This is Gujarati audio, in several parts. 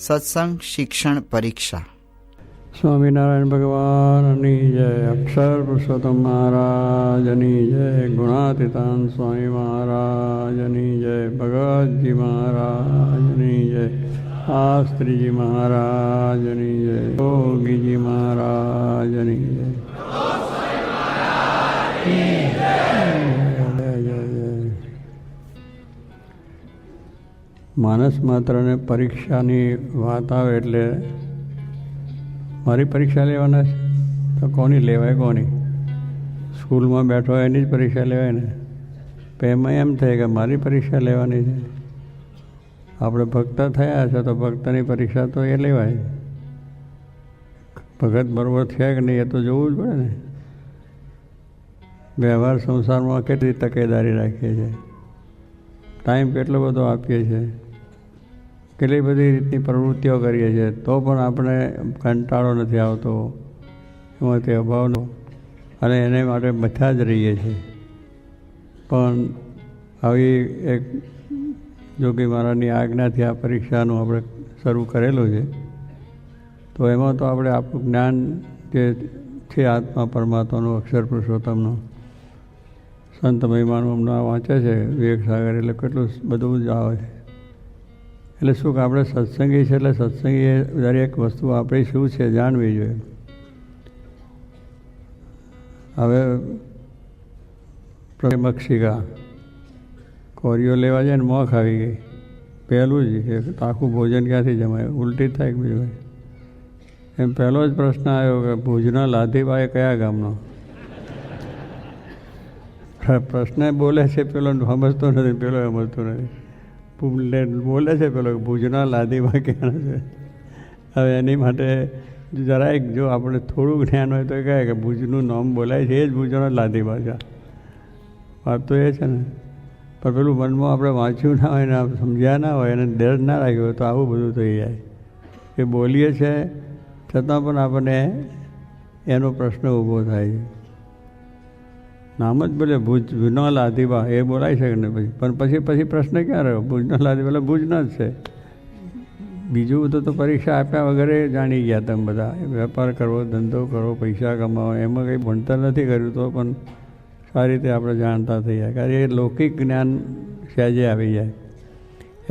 સત્સંગ શિક્ષણ પરીક્ષા. સ્વામિનારાયણ ભગવાનની જય, અક્ષર પુરુષોત્તમ મહારાજની જય, ગુણાતીતાન સ્વામી મહારાજની જય, ભગવતજી મહારાજની જય, શાસ્ત્રીજી મહારાજની જય, યોગીજી મહારાજની જય. માનસ માત્રને પરીક્ષાની વાત આવે એટલે મારી પરીક્ષા લેવાના છે તો કોની લેવાય? કોની? સ્કૂલમાં બેઠો હોય એની જ પરીક્ષા લેવાય ને. તો એમાં એમ થાય કે મારી પરીક્ષા લેવાની છે. આપણે ભક્ત થયા છે તો ભક્તની પરીક્ષા તો એ લેવાય. ભગત બરોબર છે કે નહીં એ તો જોવું જ પડે ને. વ્યવહાર સંસારમાં કેટલી તકેદારી રાખીએ છીએ, ટાઈમ કેટલો બધો આપીએ છીએ, કેટલી બધી રીતની પ્રવૃત્તિઓ કરીએ છીએ, તો પણ આપણે કંટાળો નથી આવતો એમાંથી અભાવનો, અને એને માટે બધા જ રહીએ છીએ. પણ આવી એક જોગી મહારાજની આજ્ઞાથી આ પરીક્ષાનું આપણે શરૂ કરેલું છે. તો એમાં તો આપણે આપણું જ્ઞાન જે છે આત્મા પરમાત્માનું, અક્ષર પુરુષોત્તમનું, સંત મહિમાનું હમણાં વાંચે છે વિવેક સાગર, એટલે કેટલું બધું જ આવે છે. એટલે શું કે આપણે સત્સંગી છે, એટલે સત્સંગી દરેક વસ્તુ આપણી શું છે જાણવી જોઈએ. હવે મક્ષિકા કોરીઓ લેવા જાય ને મોખ આવી ગઈ, પહેલું જ કે આખું ભોજન ક્યાંથી જમાય, ઉલટી થાય કે બીજું. એમ પહેલો જ પ્રશ્ન આવ્યો કે ભુજના લાધીબાઈ કયા ગામનો? પ્રશ્ન બોલે છે પેલો સમજતો નથી, પેલો સમજતો નથી. બોલે છે પેલો ભુજના લાદીબા ક્યાં છે. હવે એની માટે જરાક જો આપણે થોડું જ્ઞાન હોય તો કહે કે ભુજનું નામ બોલાય છે એ જ ભુજના લાદીબા છે. વાત તો એ છે ને. પણ પેલું મનમાં આપણે વાંચ્યું ના હોય ને સમજ્યા ના હોય અને ડર ના રાખ્યો હોય તો આવું બધું થઈ જાય. એ બોલીએ છે છતાં પણ આપણને એનો પ્રશ્ન ઊભો થાય છે. નામ જ બોલે ભુજનો લાધીબા, એ બોલાય છે કે નહીં? પણ પછી પ્રશ્ન ક્યાં રહ્યો? ભુજનો લાધીબા એટલે ભુજનો જ છે. બીજું બધું તો પરીક્ષા આપ્યા વગરે જાણી ગયા તમે બધા. વેપાર કરવો, ધંધો કરવો, પૈસા કમાવો, એમાં કંઈ ભણતર નથી કર્યું તો પણ સારી રીતે આપણે જાણતા થઈ જાય. કારણ કે એ લૌકિક જ્ઞાન સહેજે આવી જાય.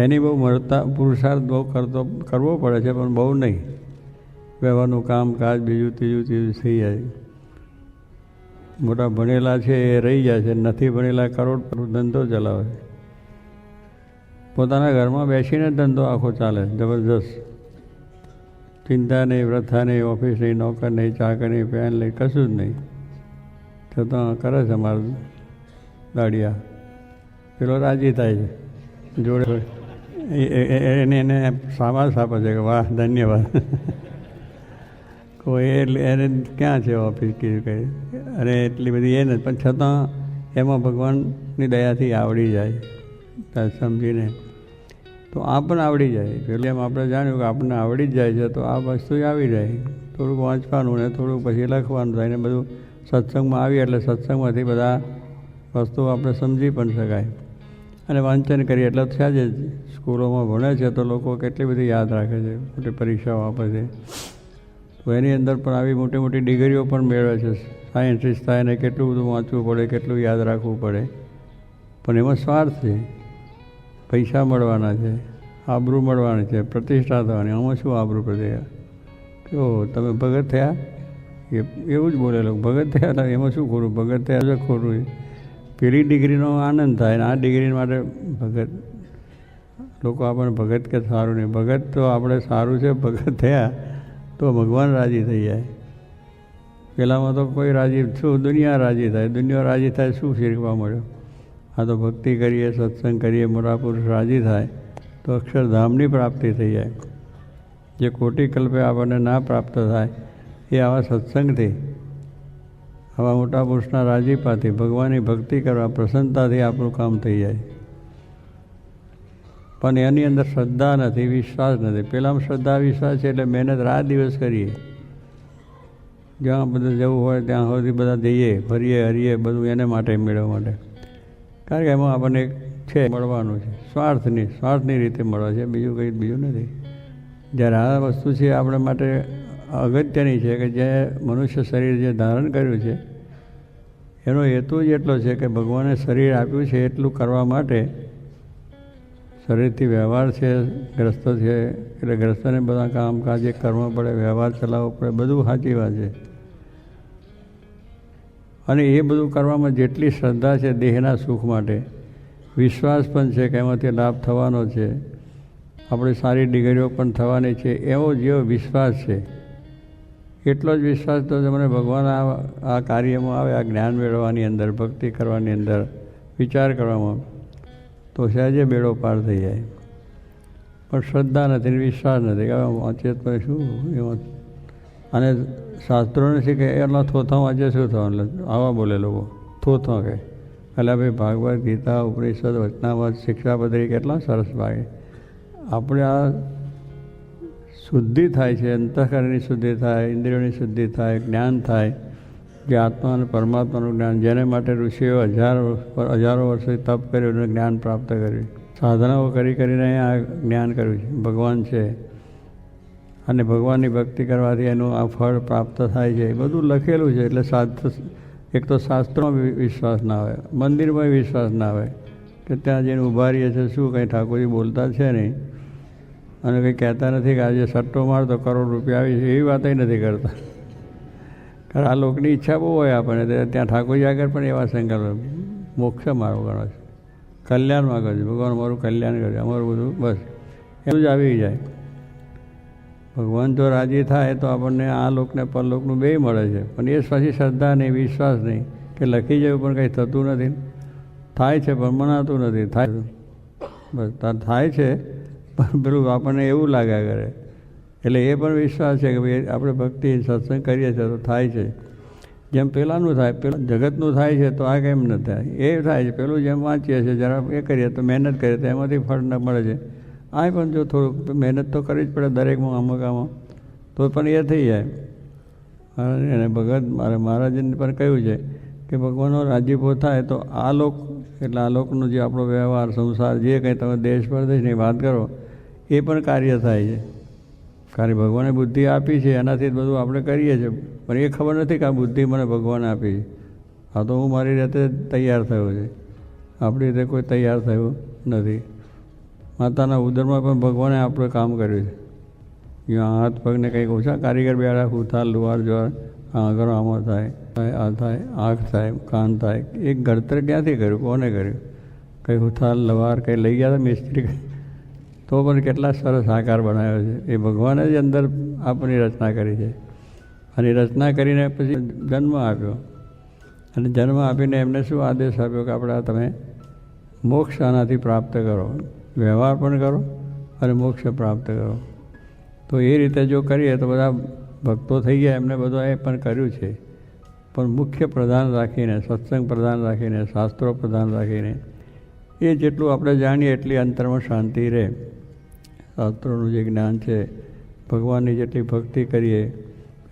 એની બહુ પુરુષાર્થ બહુ કરવો પડે છે, પણ બહુ નહીં. વ્યવહારનું કામકાજ બીજું ત્રીજું થઈ જાય. મોટા ભણેલા છે એ રહી જાય છે, નથી ભણેલા કરોડ ધંધો ચલાવે છે. પોતાના ઘરમાં બેસીને ધંધો આખો ચાલે જબરજસ્ત. ચિંતા નહીં, વ્રથા નહીં, ઓફિસ નહીં, નોકર નહીં, ચાકર નહીં, પેન નહીં, કશું જ નહીં. છતાં કરે છે અમારું દાડિયા. પેલો રાજી થાય છે જોડે, એને સાબાસ આપે છે કે વાહ ધન્યવાદ. કોઈ એને ક્યાં છે ઓફિસ કીધું કંઈ, અને એટલી બધી એ નથી, પણ છતાં એમાં ભગવાનની દયાથી આવડી જાય સમજીને. તો આ પણ આવડી જાય. પેલું એમ આપણે જાણ્યું કે આપણને આવડી જ જાય છે તો આ વસ્તુ આવી જાય. થોડુંક વાંચવાનું ને થોડુંક પછી લખવાનું થાય ને બધું સત્સંગમાં આવીએ એટલે સત્સંગમાંથી બધા વસ્તુઓ આપણે સમજી પણ શકાય. અને વાંચન કરીએ એટલે થયા જ. સ્કૂલોમાં ભણે છે તો લોકો કેટલી બધી યાદ રાખે છે, મોટી પરીક્ષાઓ આપે છે. તો એની અંદર પણ આવી મોટી મોટી ડિગ્રીઓ પણ મેળવે છે. સાયન્ટિસ્ટ થાય ને કેટલું બધું વાંચવું પડે, કેટલું યાદ રાખવું પડે. પણ એમાં સ્વાર્થ છે. પૈસા મળવાના છે, આબરૂ મળવાની છે, પ્રતિષ્ઠા થવાની. આમાં શું આબરૂ પ્રતિષ્ઠા? કહો તમે ભગત થયા, એવું જ બોલેલો. ભગત થયા એમાં શું ખોટું? ભગત થયા છે ખોટું. પેલી ડિગ્રીનો આનંદ થાય ને આ ડિગ્રી માટે ભગત. લોકો આપણને ભગત કે સારું નહીં. ભગત તો આપણે સારું છે, ભગત થયા તો ભગવાન રાજી થઈ જાય. પહેલાંમાં તો કોઈ રાજી, શું દુનિયા રાજી થાય? દુનિયા રાજી થાય શું શીખવા મળ્યો? આ તો ભક્તિ કરીએ, સત્સંગ કરીએ, મોટા પુરુષ રાજી થાય તો અક્ષરધામની પ્રાપ્તિ થઈ જાય. જે કોટી કલ્પે આપણને ના પ્રાપ્ત થાય એ આવા સત્સંગથી, આવા મોટા પુરુષના રાજીપાથી, ભગવાનની ભક્તિ કરવા, પ્રસન્નતાથી આપણું કામ થઈ જાય. પણ એની અંદર શ્રદ્ધા નથી, વિશ્વાસ નથી. પહેલાંમાં શ્રદ્ધા વિશ્વાસ છે એટલે મહેનત રાત દિવસ કરીએ. જ્યાં બધું જવું હોય ત્યાં સુધી બધા જઈએ, ફરીએ હરીએ, બધું એને માટે મેળવવા માટે. કારણ કે એમાં આપણને છે મળવાનું છે. સ્વાર્થની રીતે મળવા છે, બીજું કંઈ બીજું નથી. જ્યારે આ વસ્તુ છે આપણા માટે અગત્યની છે કે જે મનુષ્ય શરીર જે ધારણ કર્યું છે એનો હેતુ જ એટલો છે કે ભગવાને શરીર આપ્યું છે એટલું કરવા માટે. શરીરથી વ્યવહાર છે, ગ્રસ્ત છે એટલે ગ્રસ્તને બધા કામકાજ કરવા પડે, વ્યવહાર ચલાવવો પડે, બધું સાચી વાત છે. અને એ બધું કરવામાં જેટલી શ્રદ્ધા છે દેહના સુખ માટે, વિશ્વાસ પણ છે કે એમાંથી લાભ થવાનો છે, આપણે સારી ડિગ્રીઓ પણ થવાની છે, એવો જેવો વિશ્વાસ છે એટલો જ વિશ્વાસ તો તમને ભગવાન આ કાર્યમાં આવે, આ જ્ઞાન મેળવવાની અંદર, ભક્તિ કરવાની અંદર, વિચાર કરવામાં, તો સહેજે બેડો પાર થઈ જાય. પણ શ્રદ્ધા નથી, વિશ્વાસ નથી કે વાંચે તો શું એમાં. અને શાસ્ત્રોને છે કે એના થોથા વાંચે શું થવાનું, આવા બોલે લોકો થોથા કે એટલે ભાઈ ભાગવત ગીતા ઉપનિષદ વચનામૃત શિક્ષાપત્રી કેટલા સરસ ભાગે. આપણે આ શુદ્ધિ થાય છે, અંતઃકરણની શુદ્ધિ થાય, ઇન્દ્રિયોની શુદ્ધિ થાય, જ્ઞાન થાય, જે આત્મા અને પરમાત્માનું જ્ઞાન, જેને માટે ઋષિઓ હજારો વર્ષોથી તપ કર્યું અને જ્ઞાન પ્રાપ્ત કર્યું, સાધનાઓ કરીને આ જ્ઞાન કર્યું છે, ભગવાન છે અને ભગવાનની ભક્તિ કરવાથી એનું આ ફળ પ્રાપ્ત થાય છે, એ બધું લખેલું છે. એટલે એક તો શાસ્ત્રોમાં વિશ્વાસ ના આવે, મંદિરમાં વિશ્વાસ ના આવે કે ત્યાં જઈને ઊભા રહીએ છીએ, શું કંઈ ઠાકોરજી બોલતા છે નહીં અને કંઈ કહેતા નથી કે આજે સટ્ટો માર તો કરોડ રૂપિયા આવી છે, એવી વાતય નથી કરતા. કારણ આ લોકોની ઈચ્છા બહુ હોય આપણને, ત્યાં ઠાકોરજી આગળ પણ એવા સંકલ્પ, મોક્ષ મારો ગણો છે, કલ્યાણ માગો છે, ભગવાન અમારું કલ્યાણ કરે, અમારું બધું બસ એનું જ આવી જાય. ભગવાન જો રાજી થાય તો આપણને આ લોકને પરલોકનું બેય મળે છે. પણ એ પછી શ્રદ્ધા નહીં, વિશ્વાસ નહીં કે લખી જવું પણ કંઈ થતું નથી, થાય છે પણ મનાતું નથી, થાય બસ થાય છે પણ પેલું આપણને એવું લાગ્યા કરે. એટલે એ પણ વિશ્વાસ છે કે ભાઈ આપણે ભક્તિ સત્સંગ કરીએ છીએ તો થાય છે. જેમ પેલાનું થાય, પેલા જગતનું થાય છે તો આ કેમ ન થાય, એ થાય છે. પેલું જેમ વાંચીએ છીએ જરા એ કરીએ તો મહેનત કરીએ તો એમાંથી ફળ ન મળે છે. આ પણ જો થોડુંક મહેનત તો કરવી જ પડે દરેકમાં, અમુક આમાં તો પણ એ થઈ જાય. અને ભગત મહારાજને પણ કહ્યું છે કે ભગવાનનો રાજીપો થાય તો આ લોક, એટલે આ લોકનો જે આપણો વ્યવહાર, સંસાર, જે કંઈ તમે દેશ પરદેશની વાત કરો એ પણ કાર્ય થાય છે. કારણ ભગવાને બુદ્ધિ આપી છે, એનાથી જ બધું આપણે કરીએ છીએ. પણ એ ખબર નથી કે આ બુદ્ધિ મને ભગવાને આપી છે, આ તો હું મારી રીતે તૈયાર થયો છે, આપણી રીતે કોઈ તૈયાર થયું નથી. માતાના ઉદરમાં પણ ભગવાને આપણે કામ કર્યું છે. અહીંયા હાથ પગને કંઈક ઓછા કારીગર બેડા, હુથાર, લુહાર, જ્વાર, આગળ આમાં થાય, આ થાય, આંખ થાય, કાન થાય, એક ઘડતર ક્યાંથી કર્યું, કોને કર્યું? કંઈ હુથાર, લવાર કંઈ લઈ ગયા હતા મિસ્ત્રી, તો પણ કેટલા સરસ આકાર બનાવ્યો છે. એ ભગવાને જ અંદર આપણી રચના કરી છે. અને રચના કરીને પછી જન્મ આપ્યો, અને જન્મ આપીને એમને શું આદેશ આપ્યો કે આપણે તમે મોક્ષ આનાથી પ્રાપ્ત કરો, વ્યવહાર પણ કરો અને મોક્ષ પ્રાપ્ત કરો. તો એ રીતે જો કરીએ તો બધા ભક્તો થઈ ગયા, એમને બધા એ પણ કર્યું છે. પણ મુખ્ય પ્રધાન રાખીને, સત્સંગ પ્રધાન રાખીને, શાસ્ત્રો પ્રધાન રાખીને, એ જેટલું આપણે જાણીએ એટલી અંતરમાં શાંતિ રહે. શાસ્ત્રોનું જે જ્ઞાન છે, ભગવાનની જેટલી ભક્તિ કરીએ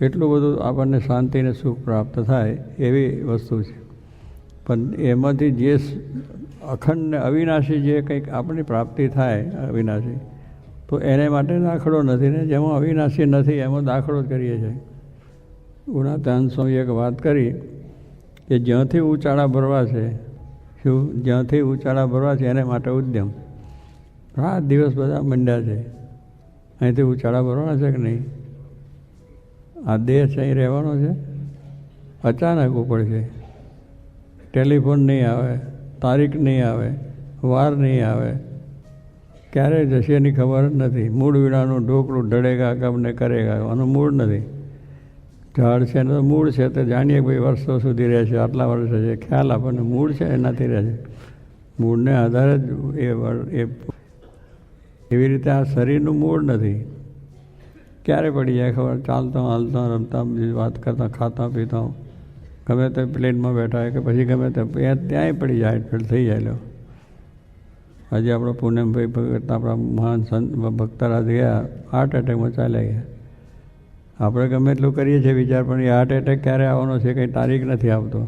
એટલું બધું આપણને શાંતિ અને સુખ પ્રાપ્ત થાય એવી વસ્તુ છે. પણ એમાંથી જે અખંડ અવિનાશી જે કંઈક આપણી પ્રાપ્તિ થાય અવિનાશી, તો એને માટે દાખલો નથી ને. જેમાં અવિનાશી નથી એમાં દાખલો જ કરીએ છીએ. ગુણાતાન સ્વામી એક વાત કરી કે જ્યાંથી ઉચાળા ભરવા છે, શું જ્યાંથી ઉચાળા ભરવા છે એને માટે ઉદ્યમ. રાત દિવસ બધા મંડ્યા છે, અહીંથી ઉચાળા ભરવાના છે કે નહીં? આ દેહ છે અહીં રહેવાનો છે, અચાનક ઉપડશે. ટેલિફોન નહીં આવે, તારીખ નહીં આવે, વાર નહીં આવે, ક્યારે જશે એની ખબર જ નથી. મૂળ વીણાનું ઢોકળું ઢળેગા કબને કરેગા, આનું મૂળ નથી. ઝાડ છે ને તો મૂળ છે તો જાણીએ ભાઈ વર્ષો સુધી રહે છે, આટલા વર્ષ છે, ખ્યાલ આપણને મૂળ છે એનાથી રહે છે. મૂળને આધારે જ એ એવી રીતે આ શરીરનું મૂળ નથી. ક્યારે પડી જાય ખબર? ચાલતા હાલતા રમતા વાત કરતા, ખાતા પીતા, ગમે તે પ્લેનમાં બેઠા હોય કે પછી ગમે તે ત્યાંય પડી જાય, ફેલ થઈ જાય. લો આજે આપણો પૂનમભાઈ ભગત, આપણા મહાન સંત ભક્તરાજ ગયા, હાર્ટ એટેકમાં ચાલ્યા ગયા. આપણે ગમે એટલું કરીએ છીએ વિચાર, પણ એ હાર્ટ એટેક ક્યારે આવવાનો છે કંઈ તારીખ નથી આવતો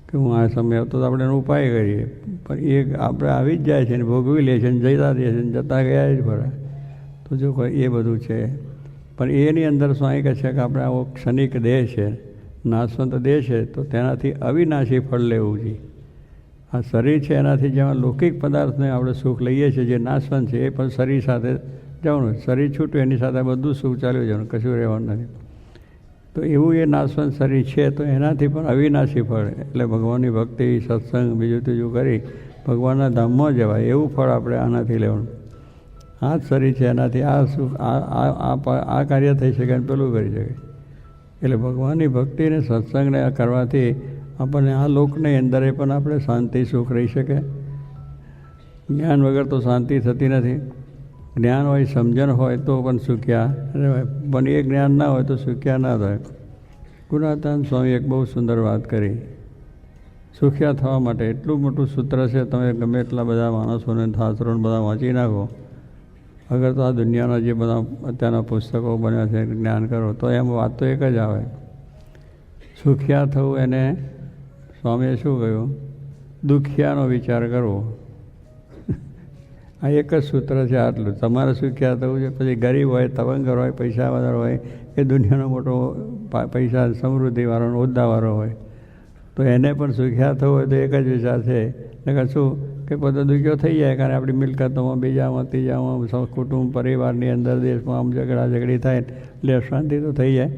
કે હું આ સમય આવતો તો આપણે એનો ઉપાય કરીએ. પણ એ આપણે આવી જ જાય છે ને ભોગવી લે છે ને જતા રહે છે ને જતા ગયા જ પડે. તો જો કોઈ એ બધું છે. પણ એની અંદર સ્વામી કહે છે કે આપણે આવો ક્ષણિક દેહ છે, નાશવંત દેહ છે, તો તેનાથી અવિનાશી ફળ લેવું જોઈએ. આ શરીર છે એનાથી જેમાં લૌકિક પદાર્થને આપણે સુખ લઈએ છીએ, જે નાશવંત છે, એ પણ શરીર સાથે જવાનું. શરીર છૂટ્યું એની સાથે બધું સુખ ચાલ્યું જવાનું, કશું રહેવાનું નથી. તો એવું એ નાશવંત શરીર છે, તો એનાથી પણ અવિનાશી ફળ, એટલે ભગવાનની ભક્તિ, સત્સંગ, બીજું ત્રીજું કરી ભગવાનના ધામમાં જવાય એવું ફળ આપણે આનાથી લેવાનું. આ જ શરીર છે, એનાથી આ સુખ આ કાર્ય થઈ શકે અને પેલું કરી શકે. એટલે ભગવાનની ભક્તિને સત્સંગને કરવાથી આપણને આ લોકની અંદર પણ આપણે શાંતિ સુખ રહી શકે. જ્ઞાન વગર તો શાંતિ થતી નથી. જ્ઞાન હોય, સમજણ હોય તો પણ સુખ્યા રહેવાય, પણ એ જ્ઞાન ના હોય તો સુખ્યા ના થાય. ગુણાતાન સ્વામી એક બહુ સુંદર વાત કરી. સુખ્યા થવા માટે એટલું મોટું સૂત્ર છે, તમે ગમે એટલા બધા માણસોને શાસ્ત્રોને બધા વાંચી નાખો, અગર તો આ દુનિયાના જે બધા અત્યારના પુસ્તકો બન્યા છે જ્ઞાન કરો, તો એમ વાત તો એક જ આવે. સુખ્યા થવું એને સ્વામીએ શું કહ્યું? દુખિયાનો વિચાર કરવો. આ એક જ સૂત્ર છે આટલું. તમારે સુખ્યા થવું છે. પછી ગરીબ હોય, તવંગર હોય, પૈસા વધારો હોય, એ દુનિયાનો મોટો પૈસા સમૃદ્ધિવાળો હોદ્દાવાળો હોય, તો એને પણ સુખ્યા થવું હોય તો એક જ વિચાર છે. નકર શું કે પોતે દુખ્યો થઈ જાય, કારણ આપણી મિલકતોમાં, બીજામાં, ત્રીજામાં, કુટુંબ, પરિવારની અંદર, દેશમાં આમ ઝઘડી થાય એટલે અશાંતિ તો થઈ જાય.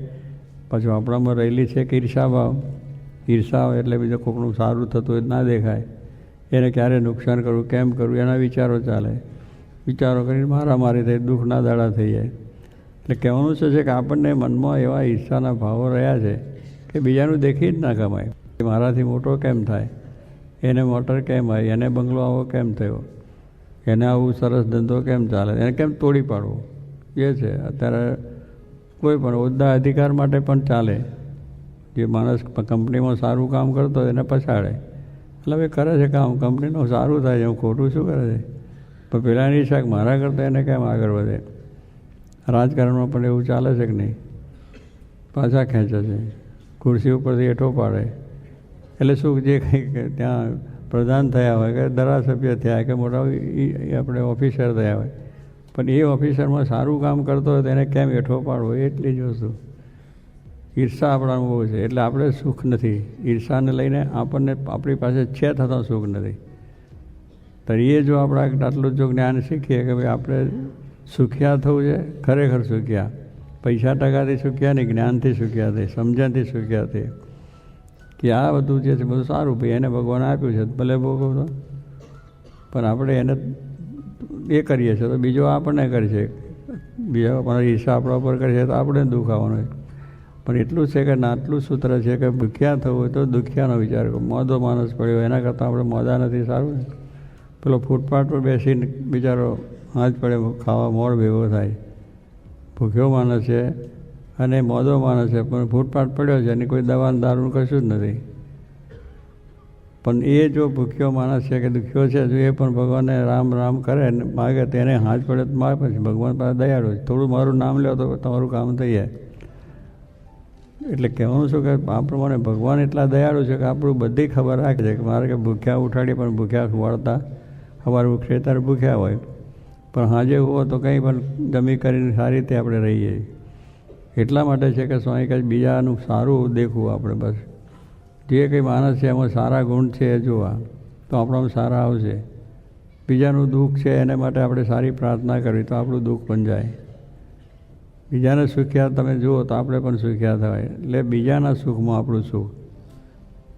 પાછું આપણામાં રહેલી છે કે ઈર્ષાભાવ. ઈર્ષા એટલે બીજું કોઈકનું સારું થતું હોય ના દેખાય, એને ક્યારે નુકસાન કરવું, કેમ કરવું, એના વિચારો ચાલે. વિચારો કરીને મારામારી થઈ, દુઃખના દાડા થઈ જાય. એટલે કહેવાનું છે કે આપણને મનમાં એવા ઈર્ષાના ભાવો રહ્યા છે કે બીજાનું દેખી જ ના કમાય. મારાથી મોટો કેમ થાય, એને મોટર કેમ આવી, એને બંગલો આવો કેમ થયો, એને આવું સરસ ધંધો કેમ ચાલે, એને કેમ તોડી પાડવો. એ છે અત્યારે કોઈ પણ હોદ્દા અધિકાર માટે પણ ચાલે. જે માણસ કંપનીમાં સારું કામ કરતો હોય એને પછાડે. એટલે હવે કરે છે કામ, કંપનીનું સારું થાય છે, હું ખોટું શું કરે છે, પણ પેલાની શાક મારા કરતાં એને કેમ આગળ વધે. રાજકારણમાં પણ એવું ચાલે છે કે નહીં? પાછા ખેંચે છે, ખુરશી ઉપરથી હેઠો પાડે. એટલે શું, જે કંઈ ત્યાં પ્રધાન થયા હોય કે ધારાસભ્ય થયા કે મોટા આપણે ઓફિસર થયા હોય, પણ એ ઓફિસરમાં સારું કામ કરતો હોય તો એને કેમ હેઠો પાડવો, એટલી જ વસ્તુ. ઈર્ષા આપણામાં બહુ છે, એટલે આપણે સુખ નથી. ઈર્ષાને લઈને આપણને આપણી પાસે છે થતાં સુખ નથી. તો એ જો આપણે આટલું જો જ્ઞાન શીખીએ કે ભાઈ આપણે સુખ્યા થવું છે, ખરેખર સુખ્યા, પૈસા ટકાથી સુખ્યા નહીં, જ્ઞાનથી સુખ્યા થઈ, સમજણથી સુખ્યા થઈ, કે આ બધું જે છે બધું સારું, ભાઈ એને ભગવાન આપ્યું છે ભલે ભોગવતો, પણ આપણે એને એ કરીએ છીએ તો બીજો આપણને કરશે, બીજા પણ ઈર્ષા આપણા ઉપર કરશે તો આપણે દુઃખ આવવાનું. પણ એટલું છે કે આટલું સૂત્ર છે કે ભૂખ્યા થવું હોય તો દુખ્યાનો વિચાર કરો. મોદો માણસ પડ્યો એના કરતાં આપણે મોદા નથી સારું ને? પેલો ફૂટપાથ પર બેસીને બિચારો હાથ પડે ખાવા મોડ ભેગો થાય. ભૂખ્યો માણસ છે અને મોદો માણસ છે, પણ ફૂટપાથ પડ્યો છે અને કોઈ દવા દારૂનું કશું જ નથી. પણ એ જો ભૂખ્યો માણસ છે કે દુખ્યો છે, જો એ પણ ભગવાનને રામ રામ કરે ને માગે તો એને હાથ પડે તો માગે. પછી ભગવાન પાસે દયાળુ છે, થોડું મારું નામ લો તો તમારું કામ થઈ જાય. એટલે કહેવાનું શું કે આ પ્રમાણે ભગવાન એટલા દયાળુ છે કે આપણું બધી ખબર રાખે છે કે મારે કે ભૂખ્યા ઉઠાડી પણ ભૂખ્યા ખવાડતા, અમારું ખેતર ભૂખ્યા હોય પણ હાજે હોય તો કંઈ પણ જમી કરીને સારી રીતે આપણે રહીએ. એટલા માટે છે કે સ્વામી કહે બીજાનું સારું દેખવું આપણે. બસ જે કંઈ માણસ છે એમાં સારા ગુણ છે એ જોવા તો આપણામાં સારા આવશે. બીજાનું દુઃખ છે એને માટે આપણે સારી પ્રાર્થના કરવી તો આપણું દુઃખ પણ જાય. બીજાને સુખ્યા તમે જુઓ તો આપણે પણ સુખ્યા થવાય. એટલે બીજાના સુખમાં આપણું સુખ,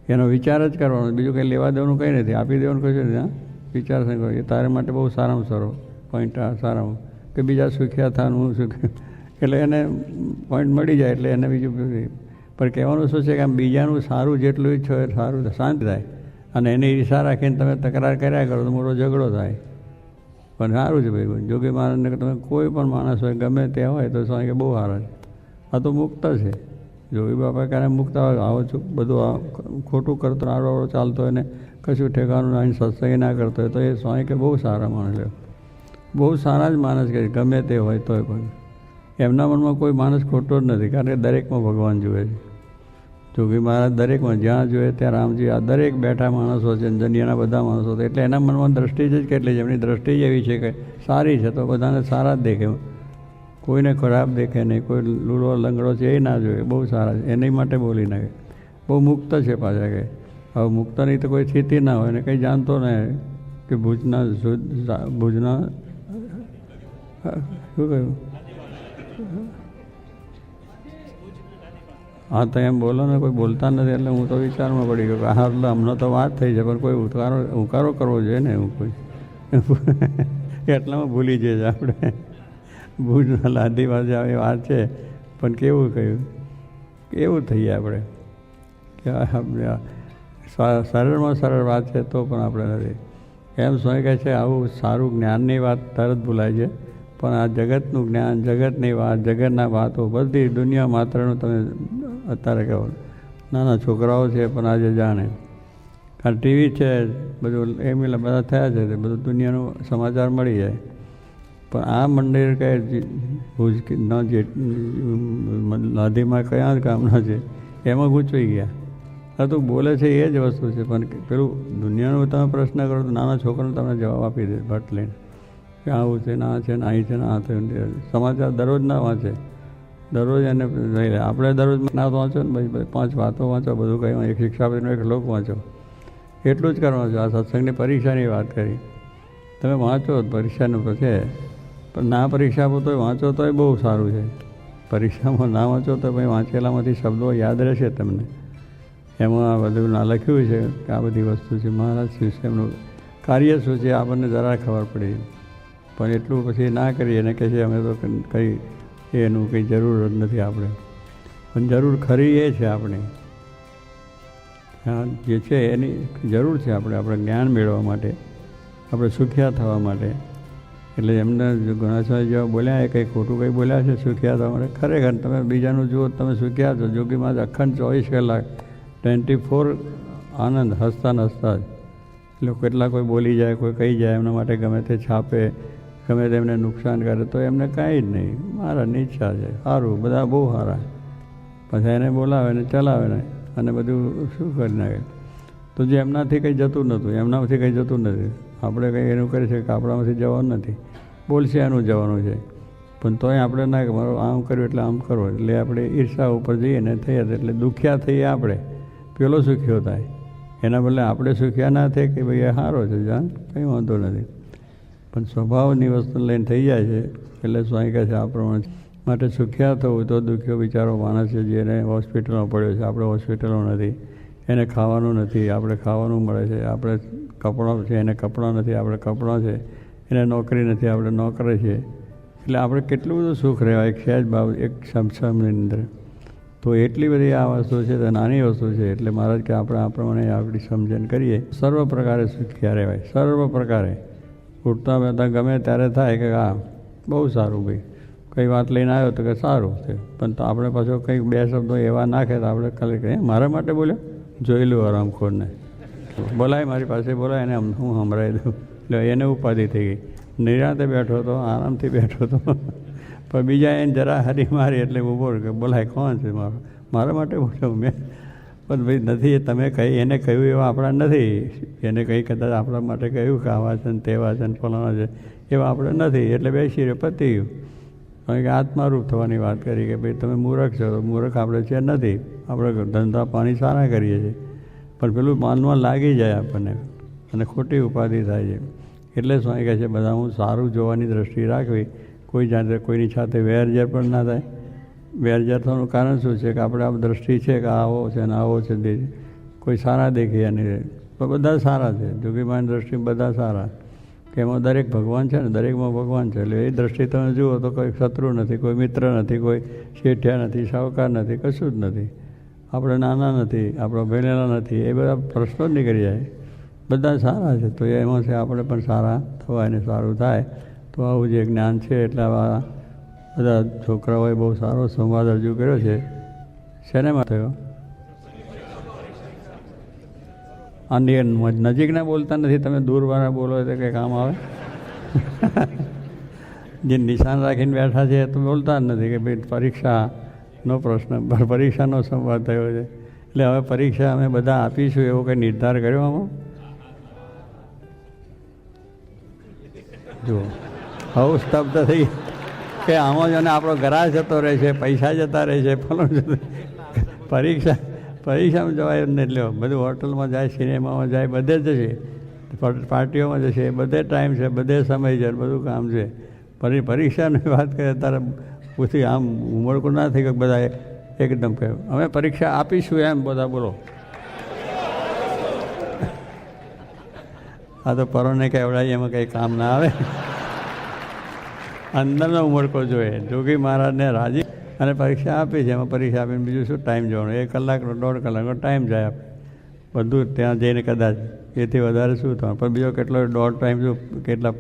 એનો વિચાર જ કરવાનો, બીજું કંઈ લેવા દેવાનું કંઈ નથી, આપી દેવાનું કશું નથી. વિચાર કરો એ તારે માટે બહુ સારામાં સારો પોઈન્ટ સારામાં કે બીજા સુખ્યા થવાનું હું સુખ્યા, એટલે એને પોઈન્ટ મળી જાય એટલે એને બીજું. પણ કહેવાનું શું છે કે આમ બીજાનું સારું જેટલું ઈચ્છો એ સારું શાંત થાય, અને એને ઈર્ષા રાખીને તમે તકરાર કર્યા કરો તો મોટો ઝઘડો થાય. પણ સારું છે ભાઈ, જોગી મહારાજને તમે કોઈ પણ માણસ હોય ગમે તે હોય તો સ્વામી કે બહુ સારા છે, આ તો મુક્ત છે. જોગી બાપા ક્યારે મુક્ત હોય, આવો બધું ખોટું કરતો આડો ચાલતો હોય ને કશું ઠેકાનું ના સત્સંગ ના કરતો હોય તો એ સ્વામી કે બહુ સારા માણસ છે, બહુ સારા જ માણસ કે ગમે તે હોય તોય પણ એમના મનમાં કોઈ માણસ ખોટો જ નથી, કારણ કે દરેકમાં ભગવાન જુએ છે. જોગી મહારાજ દરેકમાં જ્યાં જોઈએ ત્યાં રામજી, આ દરેક બેઠા માણસો છે, દુનિયાના બધા માણસો છે, એટલે એના મનમાં દ્રષ્ટિ જ કેટલી છે, એમની દ્રષ્ટિ જ એવી છે કે સારી છે તો બધાને સારા જ દેખે. કોઈને ખરાબ દેખે નહીં, કોઈ લૂલો લંગડો છે એ ના જોઈએ, બહુ સારા છે એની માટે બોલી નાખે. બહુ મુક્ત છે પાછા કે હવે મુક્તની તો કોઈ સ્થિતિ ના હોય ને કંઈ જાણતો ને કે ભુજના શું કહ્યું? હા તો એમ બોલો ને, કોઈ બોલતા નથી એટલે હું તો વિચારમાં પડી ગયો કે હા એટલે હમણાં તો વાત થઈ છે પણ કોઈ ઉકારો કરવો જોઈએ ને એવું કોઈ એટલામાં ભૂલી જઈએ છે આપણે. ભુજના લાદી પાસે આવી વાત છે પણ કેવું કહ્યું એવું થઈએ આપણે કે સરળમાં સરળ વાત છે તો પણ આપણે નથી. એમ સ્વામી કહે છે આવું સારું જ્ઞાનની વાત તરત ભૂલાય છે પણ આ જગતનું જ્ઞાન, જગતની વાત, જગતના વાતો બધી દુનિયા માત્રનું તમે અત્યારે કહો નાના છોકરાઓ છે પણ આજે જાણે. કારણ ટીવી છે બધું એમ બધા થયા છે બધું દુનિયાનું સમાચાર મળી જાય. પણ આ મંદિર કે ભુજ ન જે લાદીમાં કયા કામના છે એમાં ગૂંચવાઈ ગયા. હા તો બોલે છે એ જ વસ્તુ છે પણ પેલું દુનિયાનો તમે પ્રશ્ન કરો તો નાના છોકરાને તમને જવાબ આપી દે ભટ્ટ લઈને કે આવું છે ને આ છે ને અહીં છે ને આ થયું. સમાચાર દરરોજ ના વાંચે, દરરોજ એને લઈ લે. આપણે દરરોજ ના વાંચો ને ભાઈ 5 વાતો વાંચો, બધું કંઈ એક શિક્ષાપતિનો એક શ્લોક વાંચો, એટલું જ કરવાનું છે. આ સત્સંગની પરીક્ષાની વાત કરી, તમે વાંચો પરીક્ષાનું છે પણ ના પરીક્ષા આપો તોય વાંચો તોય બહુ સારું છે. પરીક્ષામાં ના વાંચો તો ભાઈ વાંચેલામાંથી શબ્દો યાદ રહેશે તમને. એમાં આ બધું ના લખ્યું છે કે આ બધી વસ્તુ છે. મહારાજ શું છે, એમનું કાર્ય શું છે આપણને જરા ખબર પડી. પણ એટલું પછી ના કરીએ અને કહે છે અમે તો કંઈ એનું કંઈ જરૂર જ નથી આપણે. પણ જરૂર ખરી એ છે આપણે જે છે એની જરૂર છે આપણે જ્ઞાન મેળવવા માટે, આપણે સુખિયા થવા માટે. એટલે એમને ઘણા સમય જેવા બોલ્યા એ કંઈ ખોટું કંઈ બોલ્યા છે સુખિયા થવા માટે. ખરેખર તમે બીજાનું જુઓ તમે સુખિયા છો. જોગીમાં અખંડ 24 કલાક 24 આનંદ હસતા ને હસતા જ. એટલે કેટલા કોઈ બોલી જાય, કોઈ કહી જાય, એમના માટે ગમે તે છાપે, ગમે તેમને નુકસાન કરે તો એમને કાંઈ જ નહીં, મારાની ઈચ્છા છે, સારું, બધા બહુ સારા. પછી એને બોલાવે ને ચલાવે ને અને બધું શું કરી નાખે. તો જે એમનાથી કંઈ જતું નહોતું, એમનામાંથી કંઈ જતું નથી. આપણે કંઈ એનું કરી છે કે આપણામાંથી જવાનું નથી, બોલશે એનું જવાનું છે. પણ તોય આપણે ના કે મારું આમ કર્યું એટલે આમ કરવો, એટલે આપણે ઈર્ષા ઉપર જઈએ ને થઈએ એટલે દુખ્યા થઈએ આપણે, પેલો સુખ્યો થાય. એના બદલે આપણે સુખ્યા ના થાય કે ભાઈ એ સારો છે જાણ કંઈ વાંધો નથી. પણ સ્વભાવની વસ્તુ લઈને થઈ જાય છે એટલે સ્વામી કહે છે આ પ્રમાણે. માટે સુખ્યા થવું તો દુખ્યો બિચારો માણસ છે જેને હોસ્પિટલમાં પડ્યો છે, આપણે હોસ્પિટલો નથી, એને ખાવાનું નથી, આપણે ખાવાનું મળે છે, આપણે કપડાં છે એને કપડાં નથી, આપણે કપડાં છે, એને નોકરી નથી, આપણે નોકરી છે. એટલે આપણે કેટલું બધું સુખ રહેવાય એક સહેજ બાબત, એક સમસમની અંદર. તો એટલી બધી આ વસ્તુ છે તો નાની વસ્તુ છે. એટલે મહારાજ કે આપણે આ પ્રમાણે આપણી સમજણ કરીએ સર્વ પ્રકારે સુખ્યા રહેવાય. સર્વ પ્રકારે ઉઠતા બેઠા ગમે ત્યારે થાય કે હા બહુ સારું ભાઈ, કંઈ વાત લઈને આવ્યો તો કે સારું છે. પણ તો આપણે પાછો કંઈક 2 શબ્દો એવા નાખે તો આપણે ખાલી કહીએ મારા માટે બોલ્યો, જોઈ લો આરામખોરને બોલાય, મારી પાસે બોલાય એને હું સંભળાવી દઉં. એટલે એને ઉપાધિ થઈ ગઈ. નિરાંતે બેઠો હતો, આરામથી બેઠો હતો, પણ બીજા એને જરા હારી મારી એટલે ઊભો કે બોલાય કોણ છે મારા માટે બોલ્યો મેં. પણ ભાઈ નથી, તમે કહી એને કહ્યું એવા આપણા નથી. એને કંઈ કદાચ આપણા માટે કહ્યું કે આવા છે ને તેવા છે ને ફલાણા છે એવા આપણે નથી. એટલે બેસી રહ્યો, પતી ગયું. કારણ કે આત્મારૂપ થવાની વાત કરી કે ભાઈ તમે મૂર્ખ છો. મૂર્ખ આપણે છે નથી, આપણે ધંધા પાણી સારા કરીએ છીએ પણ પેલું માનમાં લાગી જાય આપણને અને ખોટી ઉપાધિ થાય છે. એટલે સ્વામી કહે છે બધા હું સારું જોવાની દ્રષ્ટિ રાખવી, કોઈ જાતે કોઈની સાથે વેરઝેર પણ ના થાય. વેરઝેર થવાનું કારણ શું છે કે આપણે આ દ્રષ્ટિ છે કે આવો છે ને આવો છે, કોઈ સારા દેખીએ નહીં પણ બધા સારા છે. જોગીમાની દ્રષ્ટિ બધા સારા કે એમાં દરેક ભગવાન છે ને દરેકમાં ભગવાન છે. એટલે એ દ્રષ્ટિ તમે જુઓ તો કોઈ શત્રુ નથી, કોઈ મિત્ર નથી, કોઈ શેઠિયા નથી, સાવકાર નથી, કશું જ નથી. આપણે નાના નથી, આપણે ભણેલા નથી, એ બધા પ્રશ્નો જ નીકળી જાય. બધા સારા છે તો એમાં છે આપણે પણ સારા થવાય ને સારું થાય. તો આવું જે જ્ઞાન છે એટલે આવા બધા છોકરાઓએ બહુ સારો સંવાદ રજૂ કર્યો છે. શેનામાં થયો? આની નજીકના બોલતા નથી, તમે દૂરવાળા બોલો તો કંઈ કામ આવે? જે નિશાન રાખીને બેઠા છે તો બોલતા જ નથી કે ભાઈ પરીક્ષાનો પ્રશ્ન, પરીક્ષાનો સંવાદ થયો છે. એટલે હવે પરીક્ષા અમે બધા આપીશું એવો કંઈ નિર્ધાર કર્યો આમાં? જુઓ આવું સ્તબ્ધ થઈ કે આમાં જ અને આપણો ગરાજ જતો રહે છે, પૈસા જતા રહે છે, ફલો પરીક્ષામાં જવાય જ નહીં. લ્યો બધું હોટલમાં જાય, સિનેમામાં જાય, બધે જ જશે, પાર્ટીઓમાં જશે, બધે ટાઈમ છે, બધે સમય છે, બધું કામ છે. પરીક્ષાની વાત કરીએ ત્યારે પૂછી આમ ઉમળકું ના થઈ કે બધા એકદમ કહ્યું અમે પરીક્ષા આપીશું એમ બધા બોલો. આ તો પરોને કહેવડાય એમાં કંઈ કામ ના આવે. અંદરનો ઉમળકો જોઈએ. જોગી મહારાજને રાજી અને પરીક્ષા આપી છે, એમાં પરીક્ષા આપીને બીજું શું ટાઈમ જવાનું, 1 કલાકનો 1.5 કલાકનો ટાઈમ જાય આપણે બધું ત્યાં જઈને કદાચ એથી વધારે શું થવાનું. પણ બીજો કેટલો દોઢ ટાઈમ શું કેટલા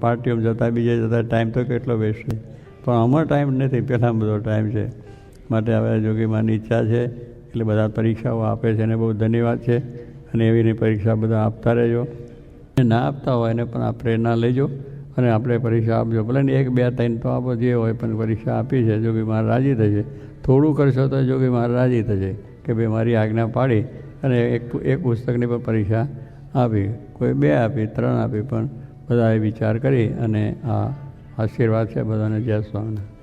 પાર્ટીઓમાં જતા બીજે જતા ટાઈમ તો કેટલો વેસ્ટ છે. પણ અમારો ટાઈમ નથી, પહેલાં બધો ટાઈમ છે. માટે હવે જોગીમાની ઈચ્છા છે એટલે બધા પરીક્ષાઓ આપે છે અને બહુ ધન્યવાદ છે. અને એવીની પરીક્ષા બધા આપતા રહેજો. ના આપતા હોય એને પણ આ પ્રેરણા લેજો અને આપણે પરીક્ષા આપજો. ભલે ને 1, 2, 3 તો આપો જે હોય, પણ પરીક્ષા આપી છે જોગી મહારાજ રાજી થશે. થોડું કરશો તો જોગી મહારાજ રાજી થશે કે ભાઈ મારી આજ્ઞા પાડી અને એક પુસ્તકની પણ પરીક્ષા આપી. કોઈ 2 આપી, 3 આપી, પણ બધાએ વિચાર કરી અને આ આશીર્વાદ છે બધાને. જય સ્વામિનારાયણ.